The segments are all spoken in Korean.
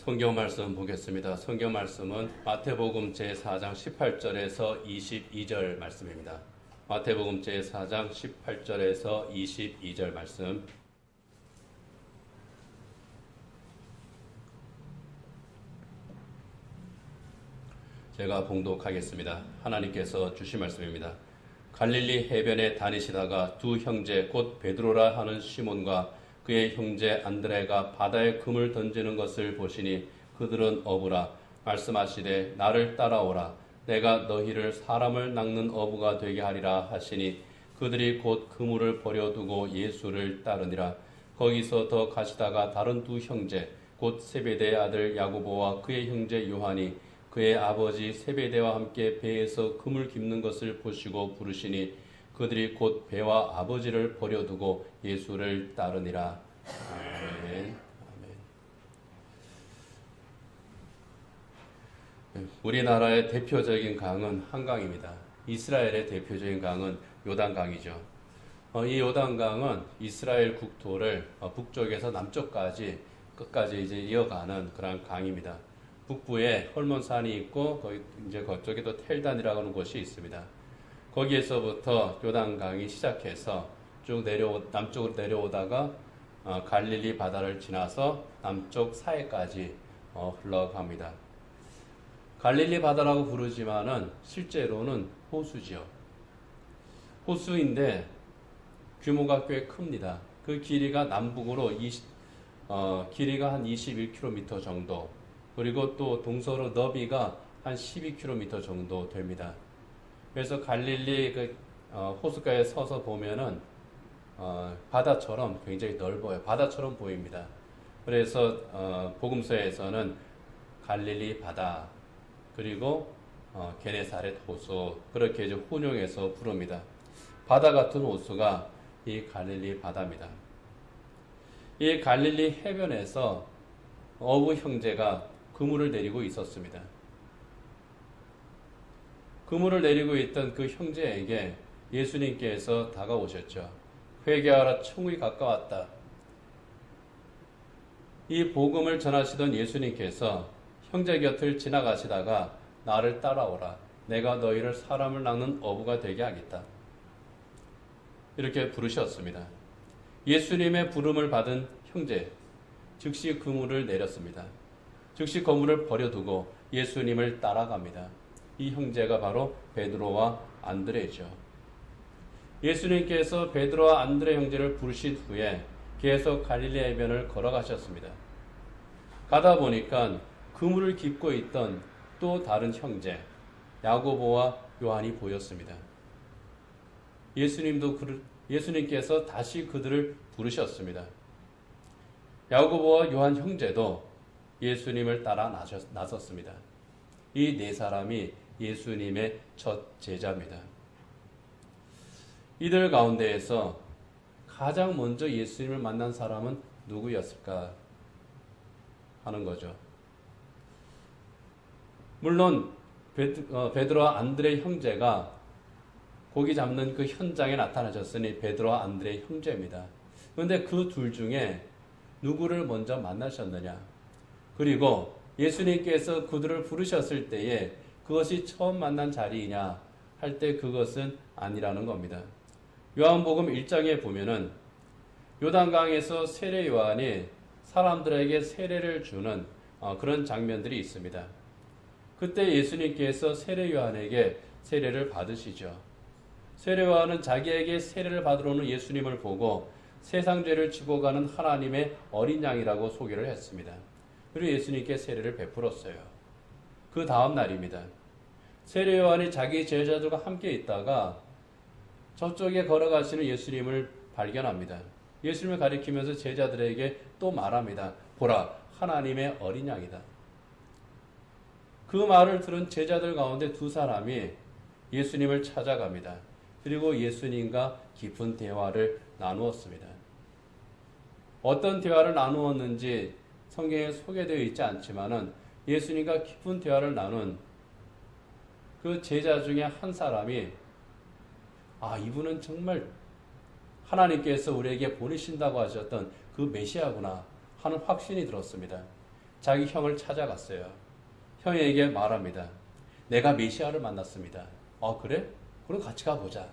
성경 말씀 보겠습니다. 성경 말씀은 마태복음 제4장 18절에서 22절 말씀입니다. 마태복음 제4장 18절에서 22절 말씀. 제가 봉독하겠습니다. 하나님께서 주신 말씀입니다. 갈릴리 해변에 다니시다가 두 형제 곧 베드로라 하는 시몬과 그의 형제 안드레가 바다에 금을 던지는 것을 보시니 그들은 어부라 말씀하시되 나를 따라오라 내가 너희를 사람을 낚는 어부가 되게 하리라 하시니 그들이 곧 그물을 버려두고 예수를 따르니라. 거기서 더 가시다가 다른 두 형제 곧 세베대의 아들 야고보와 그의 형제 요한이 그의 아버지 세베대와 함께 배에서 금을 깁는 것을 보시고 부르시니 그들이 곧 배와 아버지를 버려두고 예수를 따르니라. 아멘. 아멘. 우리나라의 대표적인 강은 한강입니다. 이스라엘의 대표적인 강은 요단강이죠. 이 요단강은 이스라엘 국토를 북쪽에서 남쪽까지 끝까지 이제 이어가는 그런 강입니다. 북부에 헐몬산이 있고 거기 이제 그쪽에 또 텔단이라고 하는 곳이 있습니다. 거기에서부터 요단강이 시작해서 쭉 남쪽으로 내려오다가 갈릴리 바다를 지나서 남쪽 사해까지 흘러갑니다. 갈릴리 바다라고 부르지만은 실제로는 호수지요. 호수인데 규모가 꽤 큽니다. 그 길이가 남북으로 길이가 한 21km 정도, 그리고 또 동서로 너비가 한 12km 정도 됩니다. 그래서 갈릴리 호숫가에 서서 보면은 바다처럼 굉장히 넓어요. 바다처럼 보입니다. 그래서 복음서에서는 갈릴리 바다 그리고 게네사렛 호수 그렇게 이제 혼용해서 부릅니다. 바다 같은 호수가 이 갈릴리 바다입니다. 이 갈릴리 해변에서 어부 형제가 그물을 내리고 있었습니다. 그물을 내리고 있던 그 형제에게 예수님께서 다가오셨죠. 회개하라, 청이 가까웠다. 이 복음을 전하시던 예수님께서 형제 곁을 지나가시다가 나를 따라오라. 내가 너희를 사람을 낚는 어부가 되게 하겠다. 이렇게 부르셨습니다. 예수님의 부름을 받은 형제, 즉시 그물을 내렸습니다. 즉시 그물을 버려두고 예수님을 따라갑니다. 이 형제가 바로 베드로와 안드레죠. 예수님께서 베드로와 안드레 형제를 부르신 후에 계속 갈릴리 해변을 걸어가셨습니다. 가다 보니까 그물을 깁고 있던 또 다른 형제 야고보와 요한이 보였습니다. 예수님께서 다시 그들을 부르셨습니다. 야고보와 요한 형제도 예수님을 따라 나섰습니다. 이 네 사람이 예수님의 첫 제자입니다. 이들 가운데에서 가장 먼저 예수님을 만난 사람은 누구였을까 하는 거죠. 물론 베드로와 안드레 형제가 고기 잡는 그 현장에 나타나셨으니 베드로와 안드레 형제입니다. 그런데 그 둘 중에 누구를 먼저 만나셨느냐? 그리고 예수님께서 그들을 부르셨을 때에 그것이 처음 만난 자리이냐 할 때 그것은 아니라는 겁니다. 요한복음 1장에 보면은 요단강에서 세례 요한이 사람들에게 세례를 주는 그런 장면들이 있습니다. 그때 예수님께서 세례 요한에게 세례를 받으시죠. 세례 요한은 자기에게 세례를 받으러 오는 예수님을 보고 세상 죄를 지고 가는 하나님의 어린 양이라고 소개를 했습니다. 그리고 예수님께 세례를 베풀었어요. 그 다음 날입니다. 세례 요한이 자기 제자들과 함께 있다가 저쪽에 걸어가시는 예수님을 발견합니다. 예수님을 가리키면서 제자들에게 또 말합니다. 보라, 하나님의 어린 양이다. 그 말을 들은 제자들 가운데 두 사람이 예수님을 찾아갑니다. 그리고 예수님과 깊은 대화를 나누었습니다. 어떤 대화를 나누었는지 성경에 소개되어 있지 않지만은 예수님과 깊은 대화를 나눈 그 제자 중에 한 사람이 이분은 정말 하나님께서 우리에게 보내신다고 하셨던 그 메시아구나 하는 확신이 들었습니다. 자기 형을 찾아갔어요. 형에게 말합니다. 내가 메시아를 만났습니다. 그래? 그럼 같이 가보자.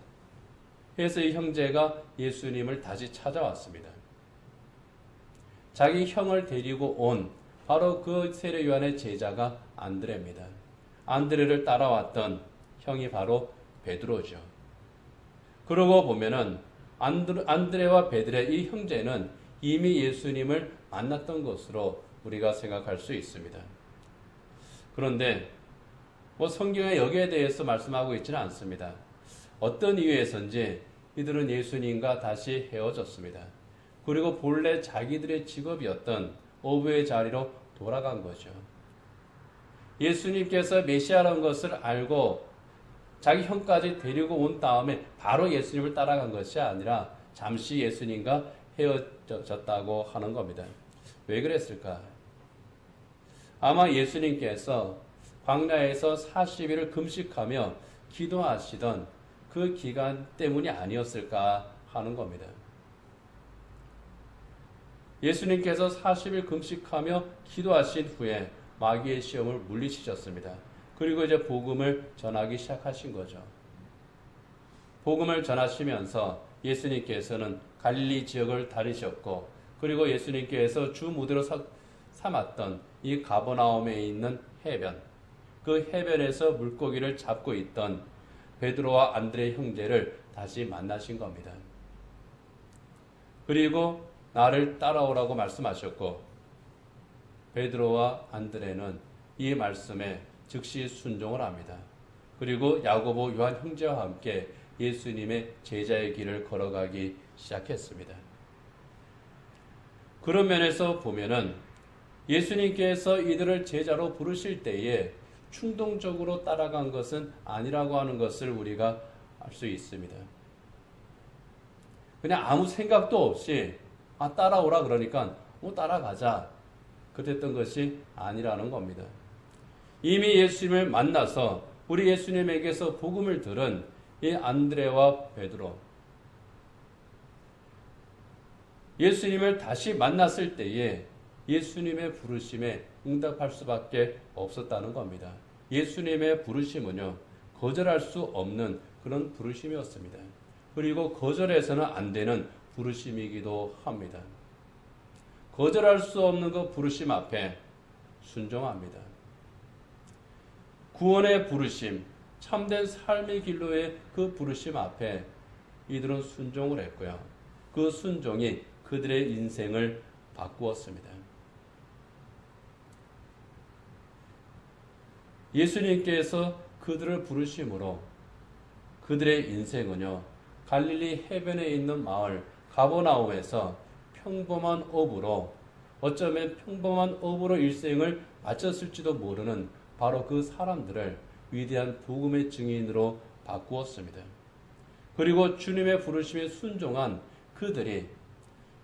그래서 이 형제가 예수님을 다시 찾아왔습니다. 자기 형을 데리고 온 바로 그 세례 요한의 제자가 안드레입니다. 안드레를 따라왔던 형이 바로 베드로죠. 그러고 보면은 안드레와 베드로의 이 형제는 이미 예수님을 만났던 것으로 우리가 생각할 수 있습니다. 그런데 성경에 여기에 대해서 말씀하고 있지는 않습니다. 어떤 이유에서인지 이들은 예수님과 다시 헤어졌습니다. 그리고 본래 자기들의 직업이었던 어부의 자리로 돌아간 거죠. 예수님께서 메시아라는 것을 알고 자기 형까지 데리고 온 다음에 바로 예수님을 따라간 것이 아니라 잠시 예수님과 헤어졌다고 하는 겁니다. 왜 그랬을까? 아마 예수님께서 광야에서 40일을 금식하며 기도하시던 그 기간 때문이 아니었을까 하는 겁니다. 예수님께서 40일 금식하며 기도하신 후에 마귀의 시험을 물리치셨습니다. 그리고 이제 복음을 전하기 시작하신 거죠. 복음을 전하시면서 예수님께서는 갈릴리 지역을 다니셨고, 그리고 예수님께서 주 무대로 삼았던 이 가버나움에 있는 해변, 그 해변에서 물고기를 잡고 있던 베드로와 안드레 형제를 다시 만나신 겁니다. 그리고 나를 따라오라고 말씀하셨고, 베드로와 안드레는 이 말씀에 즉시 순종을 합니다. 그리고 야고보, 요한 형제와 함께 예수님의 제자의 길을 걸어가기 시작했습니다. 그런 면에서 보면은 예수님께서 이들을 제자로 부르실 때에 충동적으로 따라간 것은 아니라고 하는 것을 우리가 알 수 있습니다. 그냥 아무 생각도 없이 따라오라 그러니까 따라가자 그랬던 것이 아니라는 겁니다. 이미 예수님을 만나서 우리 예수님에게서 복음을 들은 이 안드레와 베드로, 예수님을 다시 만났을 때에 예수님의 부르심에 응답할 수밖에 없었다는 겁니다. 예수님의 부르심은요, 거절할 수 없는 그런 부르심이었습니다. 그리고 거절해서는 안 되는 부르심이기도 합니다. 거절할 수 없는 그 부르심 앞에 순종합니다. 구원의 부르심, 참된 삶의 길로의 그 부르심 앞에 이들은 순종을 했고요. 그 순종이 그들의 인생을 바꾸었습니다. 예수님께서 그들을 부르심으로 그들의 인생은요, 갈릴리 해변에 있는 마을 가버나움에서 평범한 어부로, 어쩌면 평범한 어부로 일생을 마쳤을지도 모르는 바로 그 사람들을 위대한 복음의 증인으로 바꾸었습니다. 그리고 주님의 부르심에 순종한 그들이,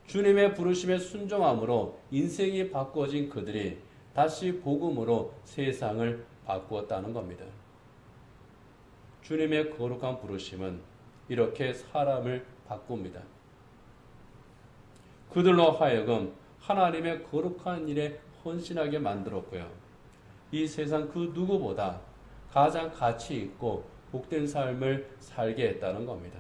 주님의 부르심에 순종함으로 인생이 바꾸어진 그들이 다시 복음으로 세상을 바꾸었다는 겁니다. 주님의 거룩한 부르심은 이렇게 사람을 바꿉니다. 그들로 하여금 하나님의 거룩한 일에 헌신하게 만들었고요. 이 세상 그 누구보다 가장 가치 있고 복된 삶을 살게 했다는 겁니다.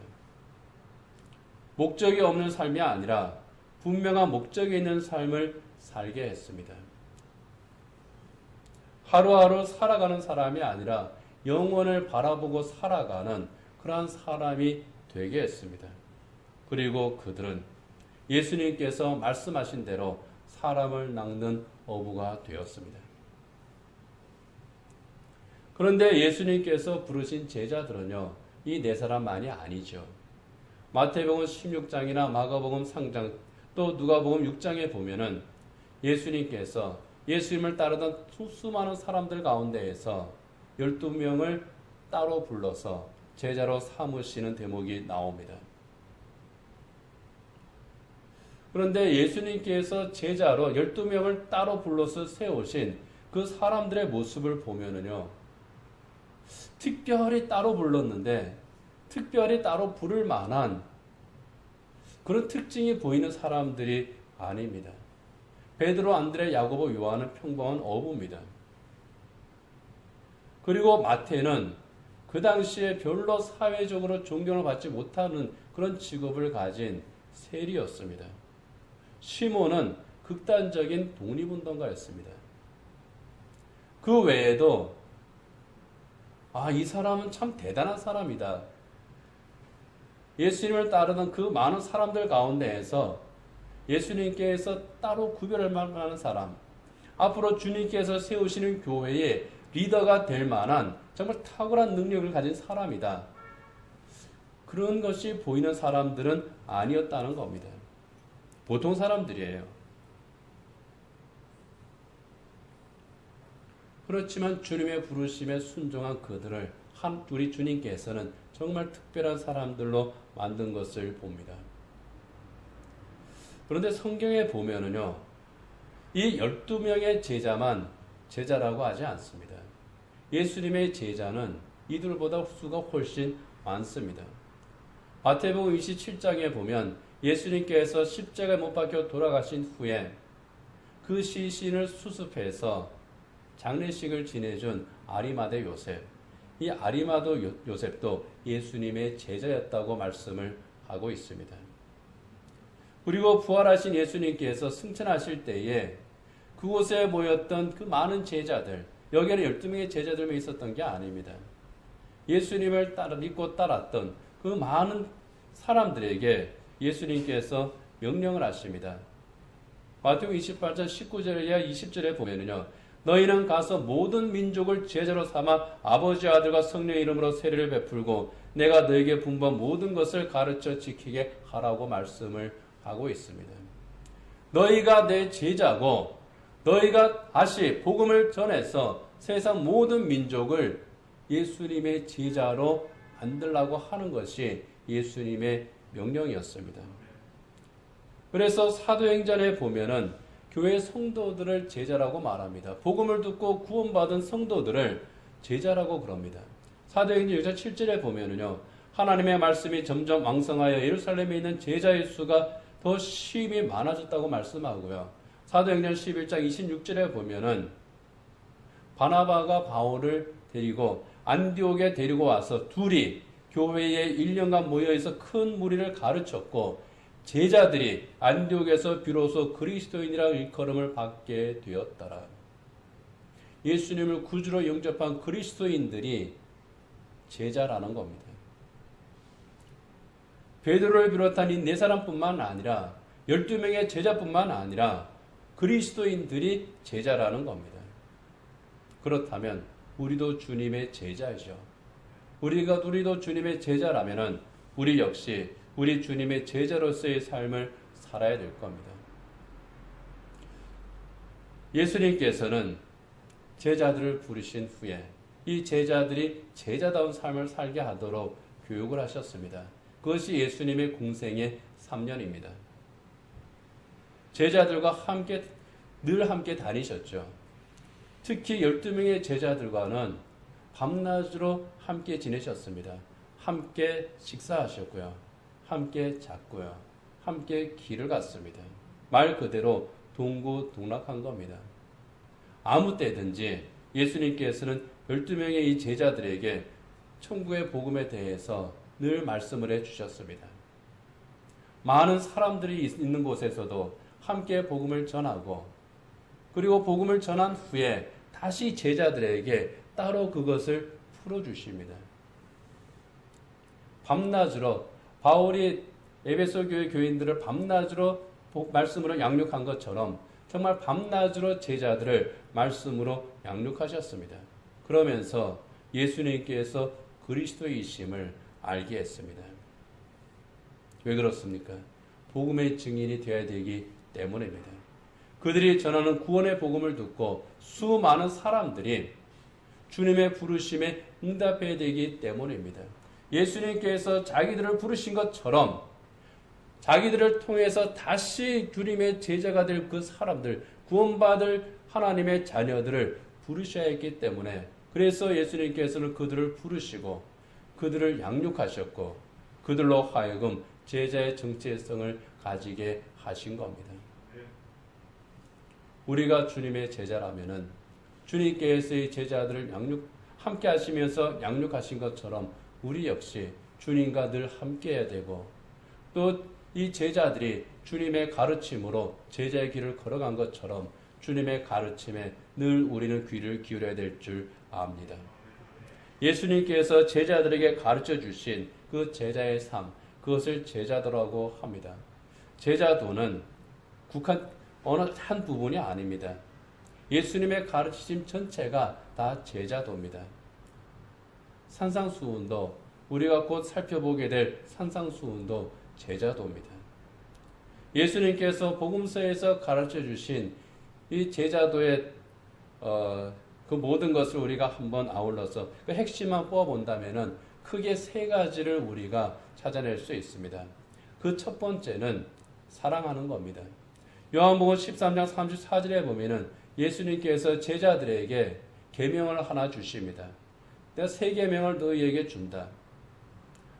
목적이 없는 삶이 아니라 분명한 목적이 있는 삶을 살게 했습니다. 하루하루 살아가는 사람이 아니라 영원을 바라보고 살아가는 그러한 사람이 되게 했습니다. 그리고 그들은 예수님께서 말씀하신 대로 사람을 낚는 어부가 되었습니다. 그런데 예수님께서 부르신 제자들은요, 이 네 사람만이 아니죠. 마태복음 16장이나 마가복음 3장, 또 누가복음 6장에 보면은 예수님께서 예수님을 따르던 수많은 사람들 가운데에서 12명을 따로 불러서 제자로 삼으시는 대목이 나옵니다. 그런데 예수님께서 제자로 12명을 따로 불러서 세우신 그 사람들의 모습을 보면은요, 특별히 따로 불렀는데 특별히 따로 부를 만한 그런 특징이 보이는 사람들이 아닙니다. 베드로, 안드레, 야고보, 요한은 평범한 어부입니다. 그리고 마태는 그 당시에 별로 사회적으로 존경을 받지 못하는 그런 직업을 가진 세리였습니다. 시몬은 극단적인 독립운동가였습니다. 그 외에도 이 사람은 참 대단한 사람이다. 예수님을 따르던 그 많은 사람들 가운데에서 예수님께서 따로 구별할 만한 사람, 앞으로 주님께서 세우시는 교회의 리더가 될 만한 정말 탁월한 능력을 가진 사람이다. 그런 것이 보이는 사람들은 아니었다는 겁니다. 보통 사람들이에요. 그렇지만 주님의 부르심에 순종한 그들을 우리 주님께서는 정말 특별한 사람들로 만든 것을 봅니다. 그런데 성경에 보면은요, 이 12명의 제자만 제자라고 하지 않습니다. 예수님의 제자는 이들보다 수가 훨씬 많습니다. 마태복음 27장에 보면 예수님께서 십자가에 못 박혀 돌아가신 후에 그 시신을 수습해서 장례식을 지내준 아리마대 요셉, 이 아리마도 요셉도 예수님의 제자였다고 말씀을 하고 있습니다. 그리고 부활하신 예수님께서 승천하실 때에 그곳에 모였던 그 많은 제자들, 여기에는 12명의 제자들만 있었던 게 아닙니다. 예수님을 믿고 따랐던 그 많은 사람들에게 예수님께서 명령을 하십니다. 마태복음 28장 19절에 이하 20절에 보면은요, 너희는 가서 모든 민족을 제자로 삼아 아버지, 아들과 성령의 이름으로 세례를 베풀고 내가 너에게 분부한 모든 것을 가르쳐 지키게 하라고 말씀을 하고 있습니다. 너희가 내 제자고 너희가 다시 복음을 전해서 세상 모든 민족을 예수님의 제자로 만들라고 하는 것이 예수님의 명령이었습니다. 그래서 사도행전에 보면은 교회 성도들을 제자라고 말합니다. 복음을 듣고 구원받은 성도들을 제자라고 그럽니다. 사도행전 6장 7절에 보면은요, 하나님의 말씀이 점점 왕성하여 예루살렘에 있는 제자의 수가 더 심히 많아졌다고 말씀하고요. 사도행전 11장 26절에 보면은 바나바가 바울을 데리고 안디옥에 데리고 와서 둘이 교회에 1년간 모여있어 큰 무리를 가르쳤고 제자들이 안디옥에서 비로소 그리스도인이라는 일컬음을 받게 되었더라. 예수님을 구주로 영접한 그리스도인들이 제자라는 겁니다. 베드로를 비롯한 이 네 사람뿐만 아니라 12명의 제자뿐만 아니라 그리스도인들이 제자라는 겁니다. 그렇다면 우리도 주님의 제자이죠. 우리도 주님의 제자라면은 우리 역시 우리 주님의 제자로서의 삶을 살아야 될 겁니다. 예수님께서는 제자들을 부르신 후에 이 제자들이 제자다운 삶을 살게 하도록 교육을 하셨습니다. 그것이 예수님의 공생의 3년입니다. 제자들과 늘 함께 다니셨죠. 특히 12명의 제자들과는 밤낮으로 함께 지내셨습니다. 함께 식사하셨고요. 함께 잤고요. 함께 길을 갔습니다. 말 그대로 동고동락한 겁니다. 아무 때든지 예수님께서는 12명의 이 제자들에게 천국의 복음에 대해서 늘 말씀을 해주셨습니다. 많은 사람들이 있는 곳에서도 함께 복음을 전하고 그리고 복음을 전한 후에 다시 제자들에게 따로 그것을 풀어주십니다. 밤낮으로 바울이 에베소 교회 교인들을 밤낮으로 말씀으로 양육한 것처럼 정말 밤낮으로 제자들을 말씀으로 양육하셨습니다. 그러면서 예수님께서 그리스도이심을 알게 했습니다. 왜 그렇습니까? 복음의 증인이 되어야 되기 때문입니다. 그들이 전하는 구원의 복음을 듣고 수많은 사람들이 주님의 부르심에 응답해야 되기 때문입니다. 예수님께서 자기들을 부르신 것처럼 자기들을 통해서 다시 주님의 제자가 될 그 사람들, 구원받을 하나님의 자녀들을 부르셔야 했기 때문에 그래서 예수님께서는 그들을 부르시고 그들을 양육하셨고 그들로 하여금 제자의 정체성을 가지게 하신 겁니다. 우리가 주님의 제자라면은 주님께서의 제자들을 함께 하시면서 양육하신 것처럼 우리 역시 주님과 늘 함께 해야 되고, 또 이 제자들이 주님의 가르침으로 제자의 길을 걸어간 것처럼 주님의 가르침에 늘 우리는 귀를 기울여야 될 줄 압니다. 예수님께서 제자들에게 가르쳐 주신 그 제자의 삶, 그것을 제자도라고 합니다. 제자도는 국한 어느 한 부분이 아닙니다. 예수님의 가르치심 전체가 다 제자도입니다. 산상수훈도, 우리가 곧 살펴보게 될 산상수훈도 제자도입니다. 예수님께서 복음서에서 가르쳐 주신 이 제자도의 그 모든 것을 우리가 한번 아울러서 그 핵심만 뽑아본다면은 크게 세 가지를 우리가 찾아낼 수 있습니다. 그 첫 번째는 사랑하는 겁니다. 요한복음 13장 34절에 보면은 예수님께서 제자들에게 계명을 하나 주십니다. 내가 세 계명을 너희에게 준다.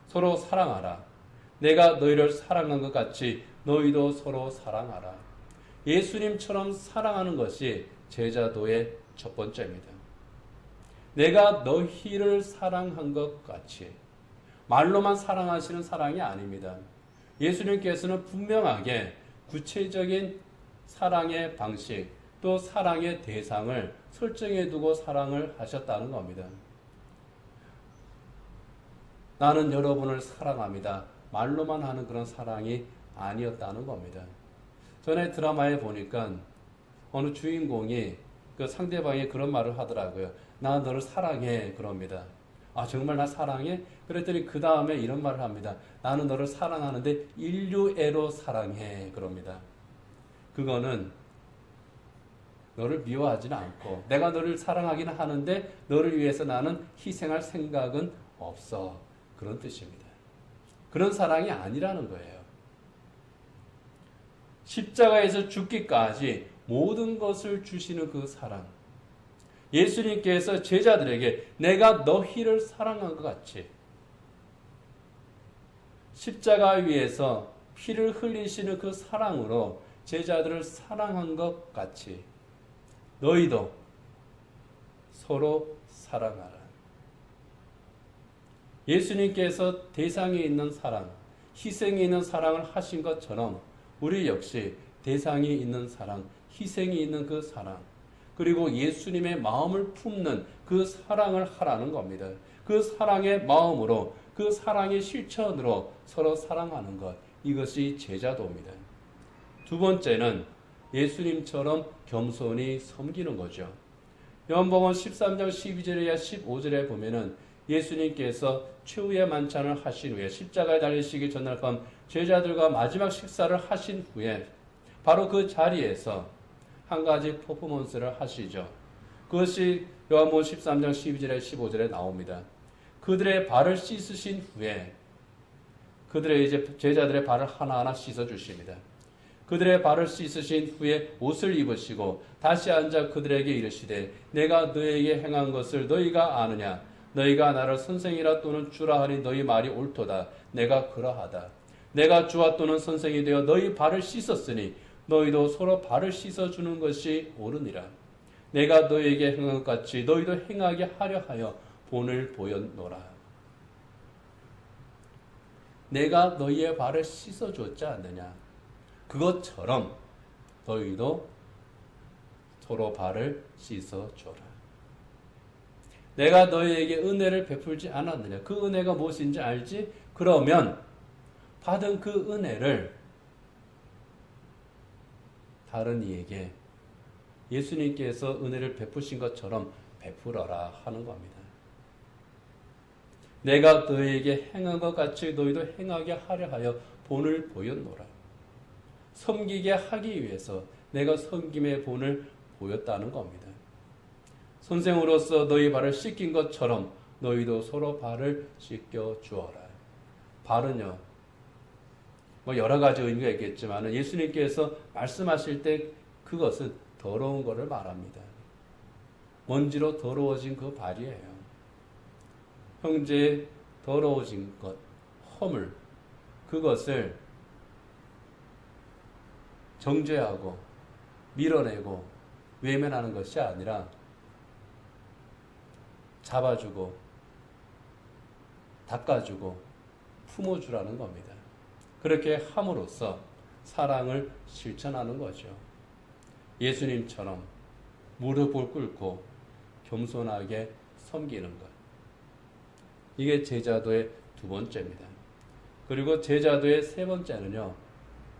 서로 사랑하라. 내가 너희를 사랑한 것 같이 너희도 서로 사랑하라. 예수님처럼 사랑하는 것이 제자도의 첫 번째입니다. 내가 너희를 사랑한 것 같이, 말로만 사랑하시는 사랑이 아닙니다. 예수님께서는 분명하게 구체적인 사랑의 방식, 또 사랑의 대상을 설정해 두고 사랑을 하셨다는 겁니다. 나는 여러분을 사랑합니다. 말로만 하는 그런 사랑이 아니었다는 겁니다. 전에 드라마에 보니까 어느 주인공이 그 상대방이 그런 말을 하더라고요. 나 너를 사랑해. 그럽니다. 아, 정말 나 사랑해? 그랬더니 그 다음에 이런 말을 합니다. 나는 너를 사랑하는데 인류애로 사랑해. 그럽니다. 그거는 너를 미워하지는 않고 내가 너를 사랑하기는 하는데 너를 위해서 나는 희생할 생각은 없어. 그런 뜻입니다. 그런 사랑이 아니라는 거예요. 십자가에서 죽기까지 모든 것을 주시는 그 사랑. 예수님께서 제자들에게 내가 너희를 사랑한 것 같이 십자가 위에서 피를 흘리시는 그 사랑으로 제자들을 사랑한 것 같이 너희도 서로 사랑하라. 예수님께서 대상에 있는 사랑, 희생이 있는 사랑을 하신 것처럼 우리 역시 대상이 있는 사랑, 희생이 있는 그 사랑, 그리고 예수님의 마음을 품는 그 사랑을 하라는 겁니다. 그 사랑의 마음으로, 그 사랑의 실천으로 서로 사랑하는 것, 이것이 제자도입니다. 두 번째는 예수님처럼 겸손히 섬기는 거죠. 요한복음 13장 12절에 15절에 보면은 예수님께서 최후의 만찬을 하신 후에 십자가에 달리시기 전날 밤 제자들과 마지막 식사를 하신 후에 바로 그 자리에서 한 가지 퍼포먼스를 하시죠. 그것이 요한복음 13장 12절에 15절에 나옵니다. 그들의 발을 씻으신 후에 그들의 이제 제자들의 발을 하나하나 씻어 주십니다. 그들의 발을 씻으신 후에 옷을 입으시고 다시 앉아 그들에게 이르시되 내가 너희에게 행한 것을 너희가 아느냐? 너희가 나를 선생이라 또는 주라 하니 너희 말이 옳도다. 내가 그러하다. 내가 주와 또는 선생이 되어 너희 발을 씻었으니 너희도 서로 발을 씻어주는 것이 옳으니라. 내가 너희에게 행한 것 같이 너희도 행하게 하려 하여 본을 보였노라. 내가 너희의 발을 씻어줬지 않느냐. 그것처럼 너희도 서로 발을 씻어줘라. 내가 너희에게 은혜를 베풀지 않았느냐. 그 은혜가 무엇인지 알지? 그러면 받은 그 은혜를 다른 이에게 예수님께서 은혜를 베푸신 것처럼 베풀어라 하는 겁니다. 내가 너희에게 행한 것 같이 너희도 행하게 하려 하여 본을 보였노라. 섬기게 하기 위해서 내가 섬김의 본을 보였다는 겁니다. 선생으로서 너희 발을 씻긴 것처럼 너희도 서로 발을 씻겨 주어라. 발은요, 여러 가지 의미가 있겠지만 예수님께서 말씀하실 때 그것은 더러운 것을 말합니다. 먼지로 더러워진 그 발이에요. 형제의 더러워진 것, 허물, 그것을 정죄하고 밀어내고 외면하는 것이 아니라 잡아주고 닦아주고 품어주라는 겁니다. 그렇게 함으로써 사랑을 실천하는 거죠. 예수님처럼 무릎을 꿇고 겸손하게 섬기는 것. 이게 제자도의 두 번째입니다. 그리고 제자도의 세 번째는요,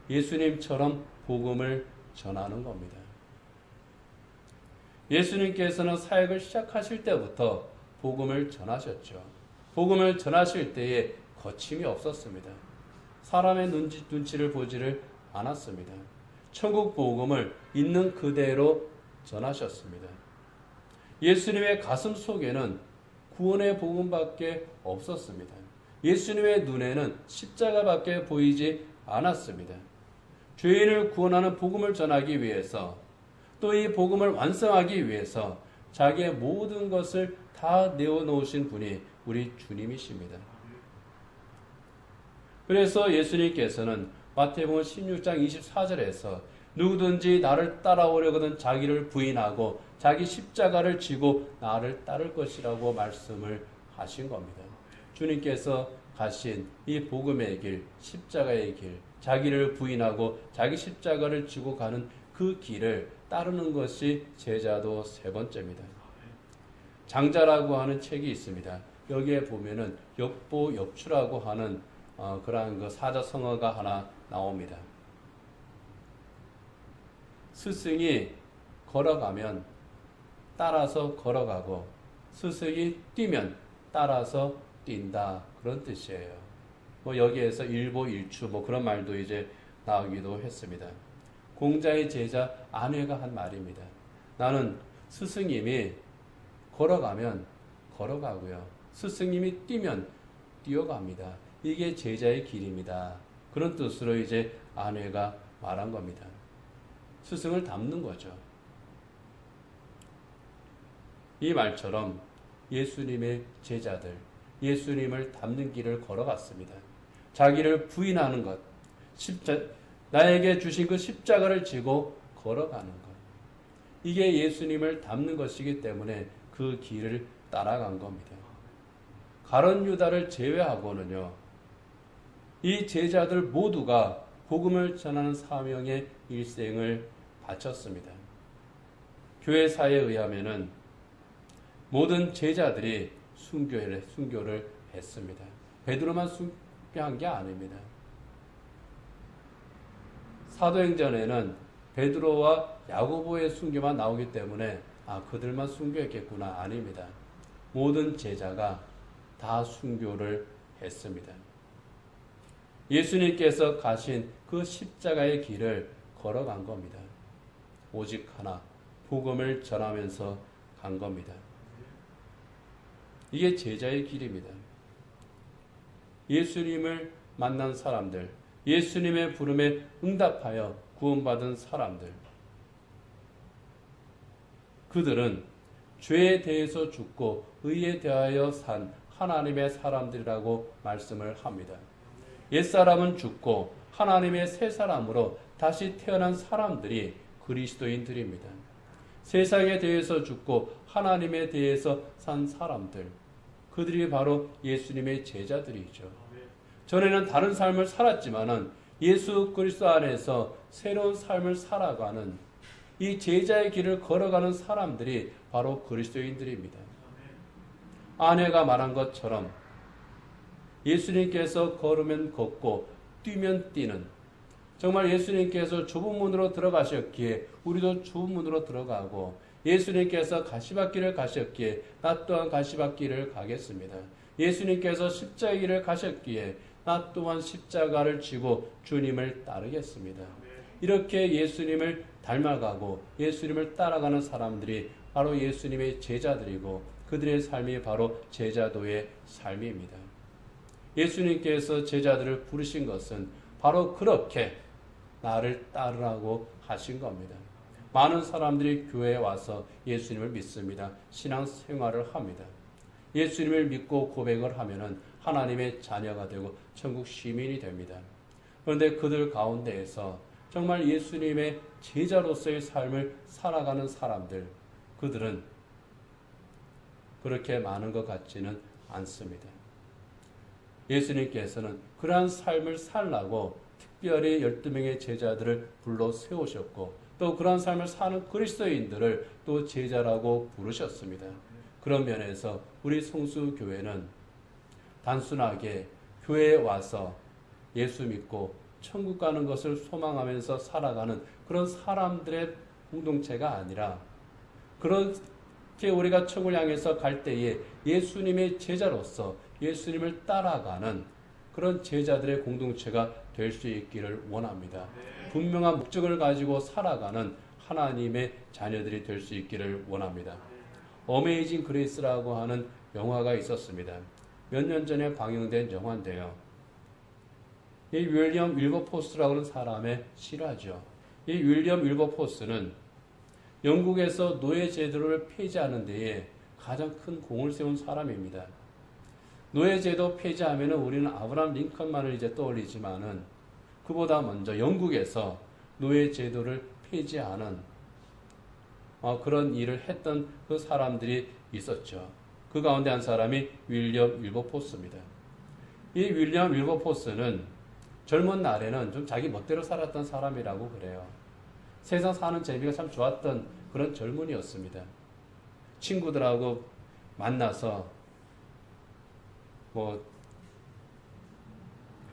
예수님처럼 복음을 전하는 겁니다. 예수님께서는 사역을 시작하실 때부터 복음을 전하셨죠. 복음을 전하실 때에 거침이 없었습니다. 사람의 눈치를 보지를 않았습니다. 천국 복음을 있는 그대로 전하셨습니다. 예수님의 가슴 속에는 구원의 복음밖에 없었습니다. 예수님의 눈에는 십자가밖에 보이지 않았습니다. 죄인을 구원하는 복음을 전하기 위해서 또 이 복음을 완성하기 위해서 자기의 모든 것을 다 내어놓으신 분이 우리 주님이십니다. 그래서 예수님께서는 마태복음 16장 24절에서 누구든지 나를 따라오려거든 자기를 부인하고 자기 십자가를 지고 나를 따를 것이라고 말씀을 하신 겁니다. 주님께서 가신 이 복음의 길, 십자가의 길, 자기를 부인하고 자기 십자가를 지고 가는 그 길을 따르는 것이 제자도 세 번째입니다. 장자라고 하는 책이 있습니다. 여기에 보면은 역보역추라고 하는 그러한 그 사자성어가 하나 나옵니다. 스승이 걸어가면 따라서 걸어가고 스승이 뛰면 따라서 뛴다, 그런 뜻이에요. 여기에서 일보일추 그런 말도 이제 나오기도 했습니다. 공자의 제자 안회가 한 말입니다. 나는 스승님이 걸어가면 걸어가고요, 스승님이 뛰면 뛰어갑니다. 이게 제자의 길입니다. 그런 뜻으로 이제 안회가 말한 겁니다. 스승을 닮는 거죠. 이 말처럼 예수님의 제자들, 예수님을 닮는 길을 걸어갔습니다. 자기를 부인하는 것, 나에게 주신 그 십자가를 지고 걸어가는 것. 이게 예수님을 닮는 것이기 때문에 그 길을 따라간 겁니다. 가룟 유다를 제외하고는요, 이 제자들 모두가 복음을 전하는 사명의 일생을 바쳤습니다. 교회사에 의하면은 모든 제자들이 순교를 했습니다. 베드로만 순교한 게 아닙니다. 사도행전에는 베드로와 야고보의 순교만 나오기 때문에 그들만 순교했겠구나, 아닙니다. 모든 제자가 다 순교를 했습니다. 예수님께서 가신 그 십자가의 길을 걸어간 겁니다. 오직 하나, 복음을 전하면서 간 겁니다. 이게 제자의 길입니다. 예수님을 만난 사람들, 예수님의 부름에 응답하여 구원받은 사람들, 그들은 죄에 대해서 죽고 의에 대하여 산 하나님의 사람들이라고 말씀을 합니다. 옛사람은 죽고 하나님의 새 사람으로 다시 태어난 사람들이 그리스도인들입니다. 세상에 대해서 죽고 하나님에 대해서 산 사람들, 그들이 바로 예수님의 제자들이죠. 전에는 다른 삶을 살았지만은 예수 그리스도 안에서 새로운 삶을 살아가는 이 제자의 길을 걸어가는 사람들이 바로 그리스도인들입니다. 아내가 말한 것처럼 예수님께서 걸으면 걷고 뛰면 뛰는, 정말 예수님께서 좁은 문으로 들어가셨기에 우리도 좁은 문으로 들어가고, 예수님께서 가시밭길을 가셨기에 나 또한 가시밭길을 가겠습니다. 예수님께서 십자가의 길을 가셨기에 나 또한 십자가를 지고 주님을 따르겠습니다. 이렇게 예수님을 닮아가고 예수님을 따라가는 사람들이 바로 예수님의 제자들이고, 그들의 삶이 바로 제자도의 삶입니다. 예수님께서 제자들을 부르신 것은 바로 그렇게 나를 따르라고 하신 겁니다. 많은 사람들이 교회에 와서 예수님을 믿습니다. 신앙생활을 합니다. 예수님을 믿고 고백을 하면은 하나님의 자녀가 되고 천국 시민이 됩니다. 그런데 그들 가운데에서 정말 예수님의 제자로서의 삶을 살아가는 사람들, 그들은 그렇게 많은 것 같지는 않습니다. 예수님께서는 그러한 삶을 살라고 특별히 12명의 제자들을 불러 세우셨고 또 그러한 삶을 사는 그리스도인들을 또 제자라고 부르셨습니다. 그런 면에서 우리 성수교회는 단순하게 교회에 와서 예수 믿고 천국 가는 것을 소망하면서 살아가는 그런 사람들의 공동체가 아니라 그렇게 우리가 천국을 향해서 갈 때에 예수님의 제자로서 예수님을 따라가는 그런 제자들의 공동체가 될 수 있기를 원합니다. 분명한 목적을 가지고 살아가는 하나님의 자녀들이 될 수 있기를 원합니다. 어메이징 그레이스라고 하는 영화가 있었습니다. 몇 년 전에 방영된 영화인데요. 이 윌리엄 윌버포스라고 하는 사람의 실화죠. 이 윌리엄 윌버포스는 영국에서 노예 제도를 폐지하는 데에 가장 큰 공을 세운 사람입니다. 노예 제도 폐지하면 우리는 아브라함 링컨만을 이제 떠올리지만은 그보다 먼저 영국에서 노예 제도를 폐지하는 그런 일을 했던 그 사람들이 있었죠. 그 가운데 한 사람이 윌리엄 윌버포스입니다. 이 윌리엄 윌버포스는 젊은 날에는 좀 자기 멋대로 살았던 사람이라고 그래요. 세상 사는 재미가 참 좋았던 그런 젊은이였습니다. 친구들하고 만나서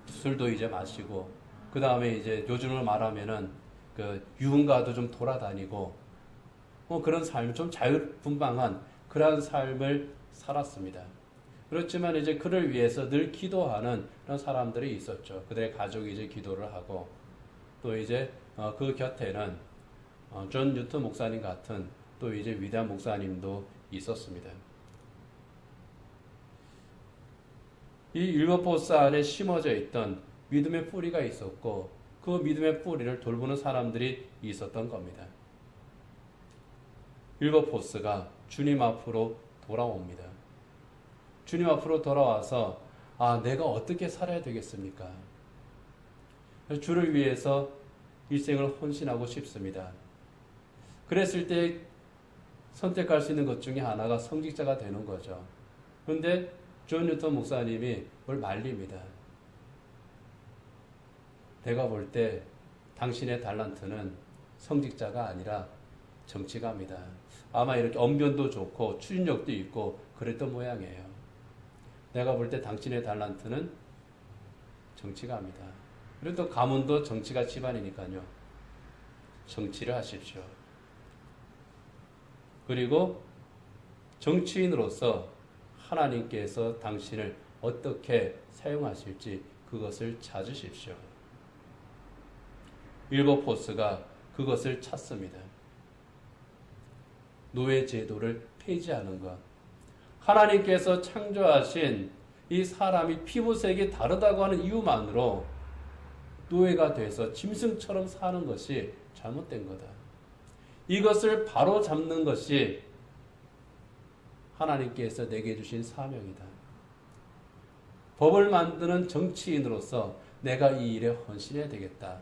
술도 이제 마시고 그 다음에 이제 요즘을 말하면은 그 유흥가도 좀 돌아다니고 그런 삶, 좀 자유분방한 그러한 삶을 살았습니다. 그렇지만 이제 그를 위해서 늘 기도하는 그런 사람들이 있었죠. 그들의 가족이 이제 기도를 하고 또 이제 그 곁에는 존 뉴턴 목사님 같은 또 이제 위대한 목사님도 있었습니다. 이 윌버포스 안에 심어져 있던 믿음의 뿌리가 있었고 그 믿음의 뿌리를 돌보는 사람들이 있었던 겁니다. 윌버포스가 주님 앞으로 돌아옵니다. 주님 앞으로 돌아와서 내가 어떻게 살아야 되겠습니까? 주를 위해서 일생을 헌신하고 싶습니다. 그랬을 때 선택할 수 있는 것 중에 하나가 성직자가 되는 거죠. 그런데 존 뉴턴 목사님이 그걸 말립니다. 내가 볼 때 당신의 달란트는 성직자가 아니라 정치가입니다. 아마 이렇게 언변도 좋고 추진력도 있고 그랬던 모양이에요. 내가 볼 때 당신의 달란트는 정치가입니다. 그리고 또 가문도 정치가 집안이니까요. 정치를 하십시오. 그리고 정치인으로서 하나님께서 당신을 어떻게 사용하실지 그것을 찾으십시오. 윌버포스가 그것을 찾습니다. 노예 제도를 폐지하는 것. 하나님께서 창조하신 이 사람이 피부색이 다르다고 하는 이유만으로 노예가 돼서 짐승처럼 사는 것이 잘못된 거다. 이것을 바로 잡는 것이 하나님께서 내게 주신 사명이다. 법을 만드는 정치인으로서 내가 이 일에 헌신해야 되겠다.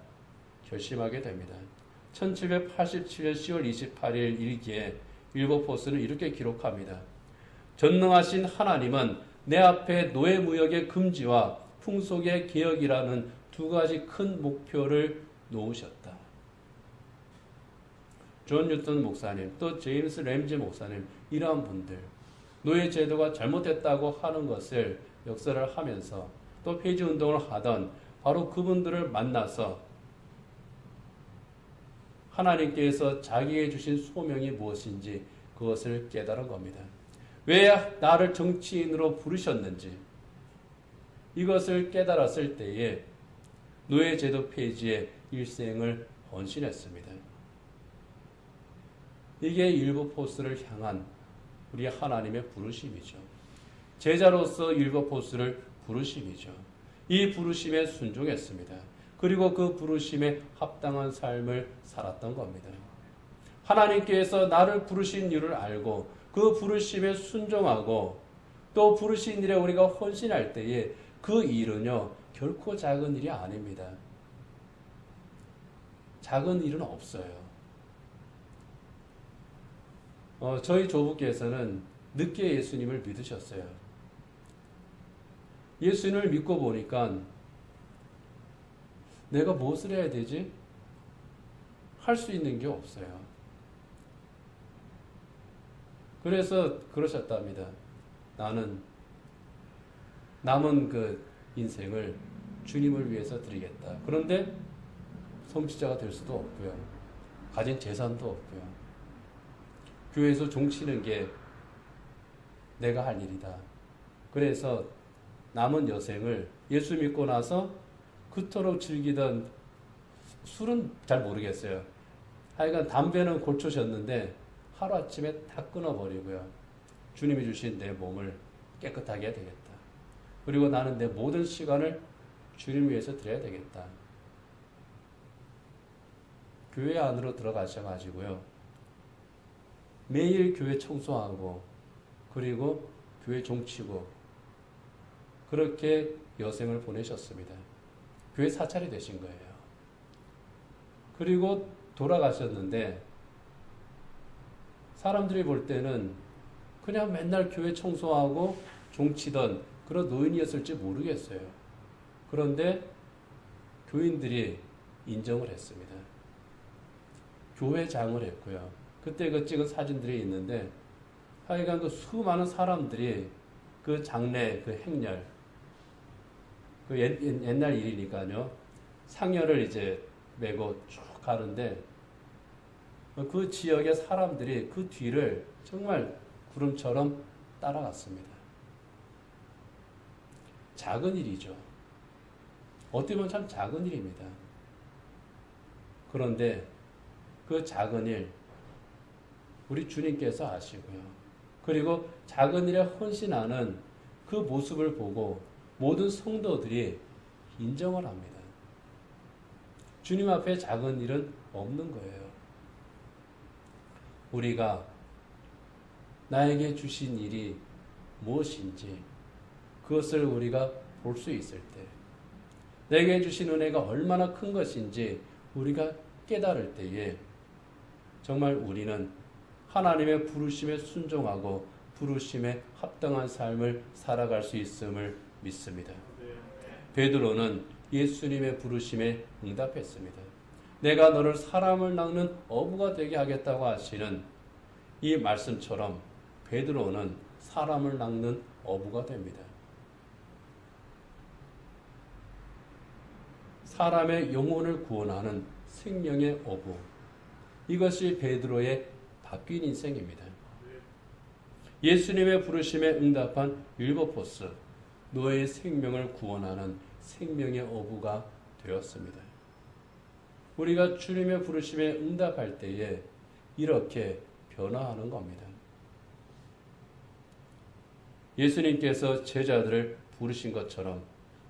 결심하게 됩니다. 1787년 10월 28일 일기에 윌버포스는 이렇게 기록합니다. 전능하신 하나님은 내 앞에 노예무역의 금지와 풍속의 개혁이라는 두 가지 큰 목표를 놓으셨다. 존 뉴턴 목사님, 또 제임스 램지 목사님, 이러한 분들, 노예 제도가 잘못됐다고 하는 것을 역설을 하면서 또 폐지 운동을 하던 바로 그분들을 만나서 하나님께서 자기에게 주신 소명이 무엇인지 그것을 깨달은 겁니다. 왜 나를 정치인으로 부르셨는지 이것을 깨달았을 때에 노예제도 폐지에 일생을 헌신했습니다. 이게 윌버포스를 향한 우리 하나님의 부르심이죠. 제자로서 윌버포스를 부르심이죠. 이 부르심에 순종했습니다. 그리고 그 부르심에 합당한 삶을 살았던 겁니다. 하나님께서 나를 부르신 이유를 알고 그 부르심에 순종하고 또 부르신 일에 우리가 헌신할 때에 그 일은요 결코 작은 일이 아닙니다. 작은 일은 없어요. 저희 조부께서는 늦게 예수님을 믿으셨어요. 예수님을 믿고 보니까 내가 무엇을 해야 되지? 할 수 있는 게 없어요. 그래서 그러셨답니다. 나는 남은 그 인생을 주님을 위해서 드리겠다. 그런데 성취자가 될 수도 없고요. 가진 재산도 없고요. 교회에서 종치는 게 내가 할 일이다. 그래서 남은 여생을 예수 믿고 나서 그토록 즐기던 술은 잘 모르겠어요. 하여간 담배는 고쳐셨는데 하루아침에 다 끊어버리고요. 주님이 주신 내 몸을 깨끗하게 해야 되겠다. 그리고 나는 내 모든 시간을 주님 위해서 드려야 되겠다. 교회 안으로 들어가셔가지고요. 매일 교회 청소하고 그리고 교회 종치고 그렇게 여생을 보내셨습니다. 교회 사찰이 되신 거예요. 그리고 돌아가셨는데 사람들이 볼 때는 그냥 맨날 교회 청소하고 종치던 그런 노인이었을지 모르겠어요. 그런데 교인들이 인정을 했습니다. 교회장을 했고요. 그때 그 찍은 사진들이 있는데 하여간 그 수많은 사람들이 그 장례, 그 행렬, 그 옛날 일이니까요. 상여를 이제 메고 쭉 가는데 그 지역의 사람들이 그 뒤를 정말 구름처럼 따라갔습니다. 작은 일이죠. 어떻게 보면 참 작은 일입니다. 그런데 그 작은 일 우리 주님께서 아시고요. 그리고 작은 일에 헌신하는 그 모습을 보고 모든 성도들이 인정을 합니다. 주님 앞에 작은 일은 없는 거예요. 우리가 나에게 주신 일이 무엇인지 그것을 우리가 볼 수 있을 때 내게 주신 은혜가 얼마나 큰 것인지 우리가 깨달을 때에 정말 우리는 하나님의 부르심에 순종하고 부르심에 합당한 삶을 살아갈 수 있음을 믿습니다. 베드로는 예수님의 부르심에 응답했습니다. 내가 너를 사람을 낚는 어부가 되게 하겠다고 하시는 이 말씀처럼 베드로는 사람을 낚는 어부가 됩니다. 사람의 영혼을 구원하는 생명의 어부. 이것이 베드로의 바뀐 인생입니다. 예수님의 부르심에 응답한 윌버포스, 너의 생명을 구원하는 생명의 어부가 되었습니다. 우리가 주님의 부르심에 응답할 때에 이렇게 변화하는 겁니다. 예수님께서 제자들을 부르신 것처럼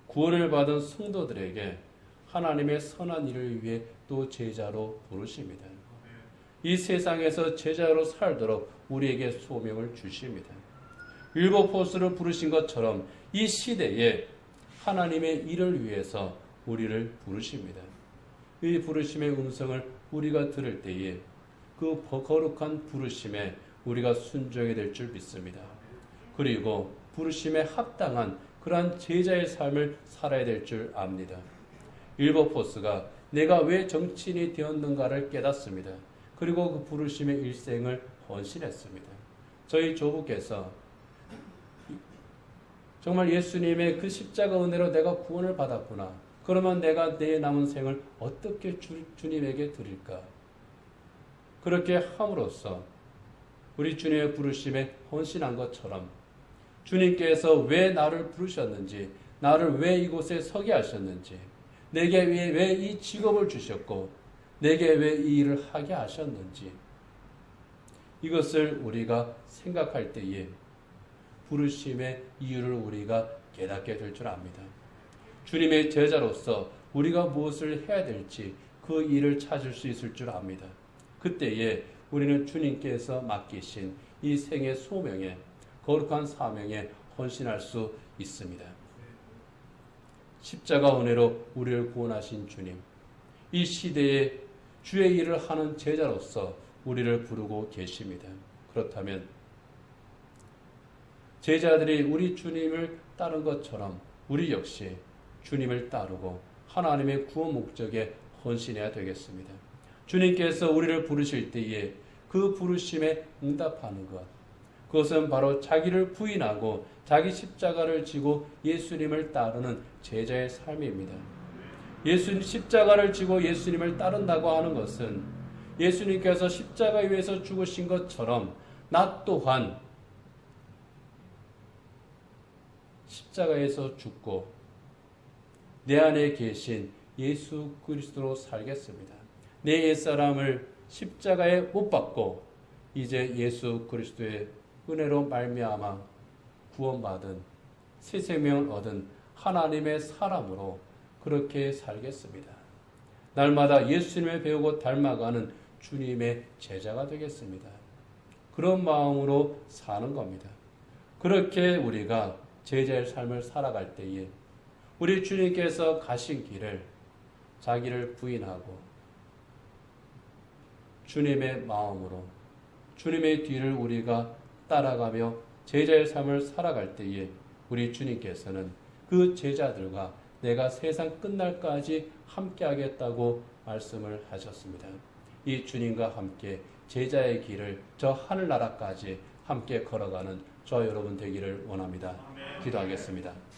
구원을 받은 성도들에게 하나님의 선한 일을 위해 또 제자로 부르십니다. 이 세상에서 제자로 살도록 우리에게 소명을 주십니다. 윌버포스를 부르신 것처럼 이 시대에 하나님의 일을 위해서 우리를 부르십니다. 이 부르심의 음성을 우리가 들을 때에 그 거룩한 부르심에 우리가 순종해야 될 줄 믿습니다. 그리고 부르심에 합당한 그러한 제자의 삶을 살아야 될 줄 압니다. 윌버포스가 내가 왜 정치인이 되었는가를 깨닫습니다. 그리고 그 부르심의 일생을 헌신했습니다. 저희 조부께서 정말 예수님의 그 십자가 은혜로 내가 구원을 받았구나. 그러면 내가 내 남은 생을 어떻게 주님에게 드릴까? 그렇게 함으로써 우리 주님의 부르심에 헌신한 것처럼 주님께서 왜 나를 부르셨는지, 나를 왜 이곳에 서게 하셨는지, 내게 왜 이 직업을 주셨고 내게 왜 이 일을 하게 하셨는지 이것을 우리가 생각할 때에 부르심의 이유를 우리가 깨닫게 될 줄 압니다. 주님의 제자로서 우리가 무엇을 해야 될지 그 일을 찾을 수 있을 줄 압니다. 그때에 우리는 주님께서 맡기신 이 생의 소명에 거룩한 사명에 헌신할 수 있습니다. 십자가 은혜로 우리를 구원하신 주님, 이 시대에 주의 일을 하는 제자로서 우리를 부르고 계십니다. 그렇다면 제자들이 우리 주님을 따른 것처럼 우리 역시 주님을 따르고 하나님의 구원 목적에 헌신해야 되겠습니다. 주님께서 우리를 부르실 때에 그 부르심에 응답하는 것, 그것은 바로 자기를 부인하고 자기 십자가를 지고 예수님을 따르는 제자의 삶입니다. 십자가를 지고 예수님을 따른다고 하는 것은 예수님께서 십자가 위에서 죽으신 것처럼 나 또한 십자가에서 죽고 내 안에 계신 예수 그리스도로 살겠습니다. 내 옛사람을 십자가에 못 박고 이제 예수 그리스도의 은혜로 말미암아 구원받은 새 생명을 얻은 하나님의 사람으로 그렇게 살겠습니다. 날마다 예수님을 배우고 닮아가는 주님의 제자가 되겠습니다. 그런 마음으로 사는 겁니다. 그렇게 우리가 제자의 삶을 살아갈 때에 우리 주님께서 가신 길을 자기를 부인하고 주님의 마음으로 주님의 뒤를 우리가 따라가며 제자의 삶을 살아갈 때에 우리 주님께서는 그 제자들과 내가 세상 끝날까지 함께 하겠다고 말씀을 하셨습니다. 이 주님과 함께 제자의 길을 저 하늘나라까지 함께 걸어가는 저 여러분 되기를 원합니다. 기도하겠습니다.